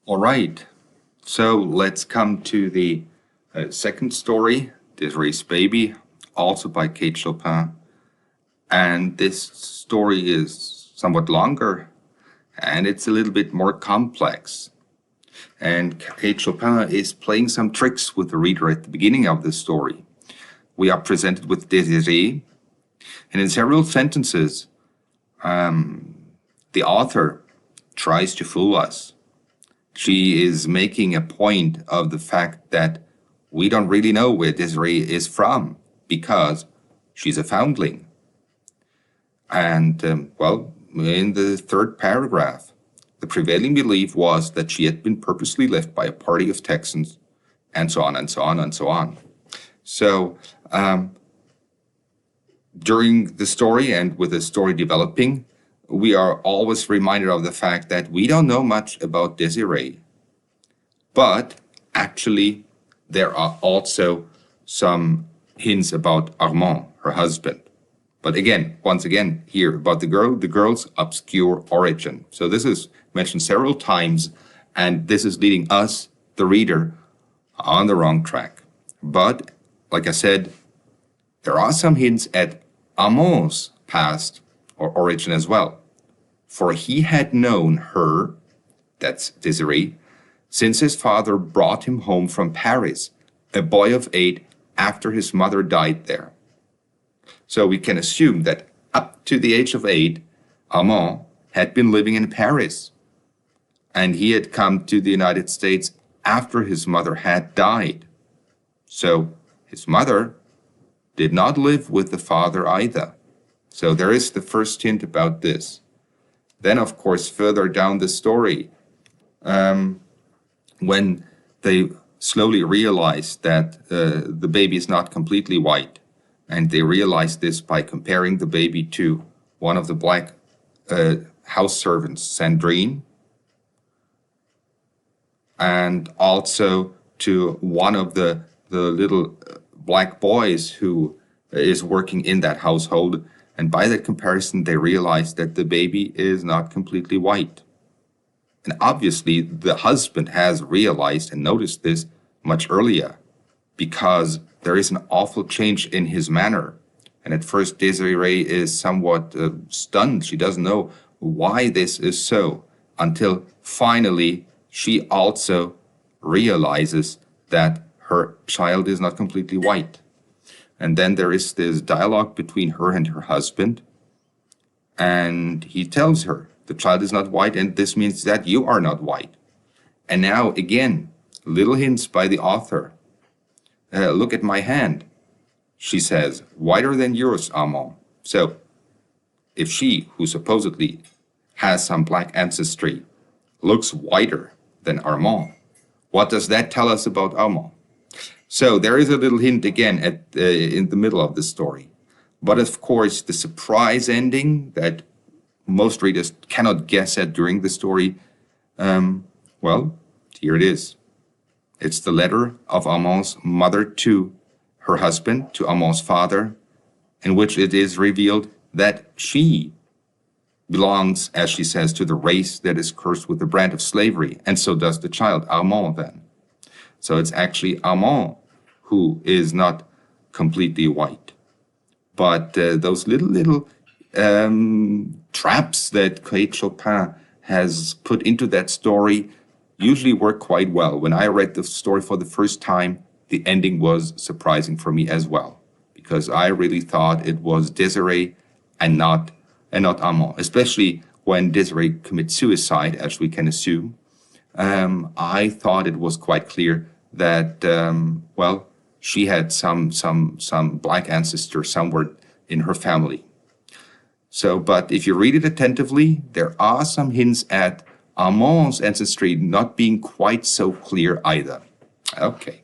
All right, so let's come to the second story, Désirée's Baby, also by Kate Chopin. And this story is somewhat longer and it's a little bit more complex. And Kate Chopin is playing some tricks with the reader at the beginning of the story. We are presented with Désirée, and in several sentences, the author tries to fool us. She is making a point of the fact that we don't really know where Désirée is from because she's a foundling. And, in the third paragraph, the prevailing belief was that she had been purposely left by a party of Texans, and so on and so on and so on. So, during the story and with the story developing, we are always reminded of the fact that we don't know much about Désirée. But actually, there are also some hints about Armand, her husband. But again, once again, here about the girl's obscure origin. So this is mentioned several times, and this is leading us, the reader, on the wrong track. But, like I said, there are some hints at Armand's past or origin as well. For he had known her, that's Désirée, since his father brought him home from Paris, a boy of 8, after his mother died there. So we can assume that up to the age of 8, Armand had been living in Paris, and he had come to the United States after his mother had died. So his mother did not live with the father either. So there is the first hint about this. Then, of course, further down the story, when they slowly realize that the baby is not completely white, and they realize this by comparing the baby to one of the black house servants, Sandrine, and also to one of the little black boys who is working in that household. And by that comparison, they realize that the baby is not completely white. And obviously, the husband has realized and noticed this much earlier because there is an awful change in his manner. And at first, Désirée is somewhat stunned. She doesn't know why this is so until finally she also realizes that her child is not completely white. And then there is this dialogue between her and her husband. And he tells her, the child is not white, and this means that you are not white. And now, again, little hints by the author. Look at my hand, she says, whiter than yours, Armand. So, if she, who supposedly has some black ancestry, looks whiter than Armand, what does that tell us about Armand? So there is a little hint again in the middle of the story. But of course, the surprise ending that most readers cannot guess at during the story, here it is. It's the letter of Armand's mother to her husband, to Armand's father, in which it is revealed that she belongs, as she says, to the race that is cursed with the brand of slavery, and so does the child, Armand, then. So it's actually Armand who is not completely white. But those little traps that Kate Chopin has put into that story usually work quite well. When I read the story for the first time, the ending was surprising for me as well, because I really thought it was Désirée and not Armand, especially when Désirée commits suicide, as we can assume. I thought it was quite clear that, she had some black ancestor somewhere in her family. So, but if you read it attentively, there are some hints at Armand's ancestry not being quite so clear either. Okay.